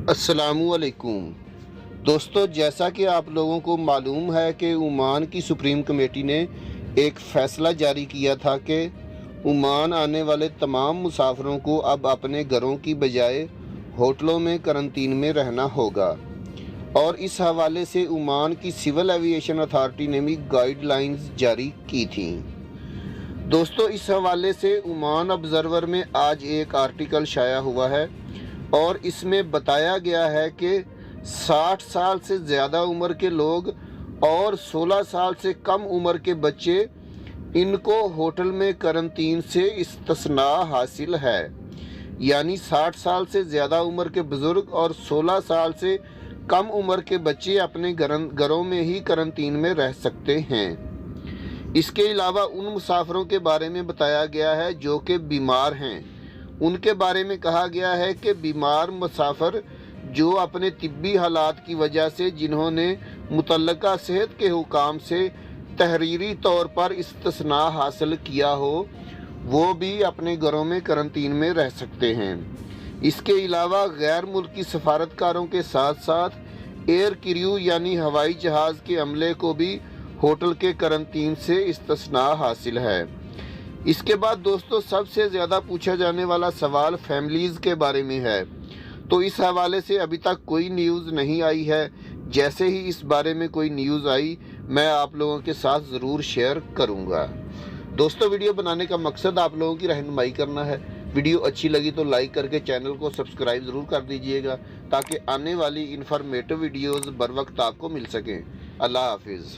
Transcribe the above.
अस्सलामु अलैकुम दोस्तों, जैसा कि आप लोगों को मालूम है कि ओमान की सुप्रीम कमेटी ने एक फ़ैसला जारी किया था कि ओमान आने वाले तमाम मुसाफिरों को अब अपने घरों की बजाय होटलों में करंटीन में रहना होगा। और इस हवाले से ओमान की सिविल एविएशन अथॉरिटी ने भी गाइडलाइंस जारी की थी। दोस्तों, इस हवाले से ओमान ऑब्जर्वर में आज एक आर्टिकल शाया हुआ है और इसमें बताया गया है कि 60 साल से ज़्यादा उम्र के लोग और 16 साल से कम उम्र के बच्चे, इनको होटल में करंटीन से इस्तिस्ना हासिल है। यानी 60 साल से ज़्यादा उम्र के बुज़ुर्ग और 16 साल से कम उम्र के बच्चे अपने घरों में ही करंटीन में रह सकते हैं। इसके अलावा उन मुसाफिरों के बारे में बताया गया है जो कि बीमार हैं। उनके बारे में कहा गया है कि बीमार मुसाफिर जो अपने तिब्बी हालात की वजह से जिन्होंने मुतल्लका सेहत के हुकाम से तहरीरी तौर पर इस्तिस्ना हासिल किया हो, वो भी अपने घरों में करंटीन में रह सकते हैं। इसके अलावा गैर मुल्की सफारतकारों के साथ साथ एयर क्रू यानी हवाई जहाज़ के अमले को भी होटल के करंटीन से इस्तिस्ना हासिल है। इसके बाद दोस्तों, सबसे ज़्यादा पूछा जाने वाला सवाल फैमिलीज़ के बारे में है। तो इस हवाले से अभी तक कोई न्यूज़ नहीं आई है। जैसे ही इस बारे में कोई न्यूज़ आई, मैं आप लोगों के साथ ज़रूर शेयर करूंगा। दोस्तों, वीडियो बनाने का मकसद आप लोगों की रहनुमाई करना है। वीडियो अच्छी लगी तो लाइक करके चैनल को सब्सक्राइब ज़रूर कर दीजिएगा ताकि आने वाली इन्फॉर्मेटिव वीडियोज़ बर वक्त आपको मिल सकें। अल्लाह हाफिज़।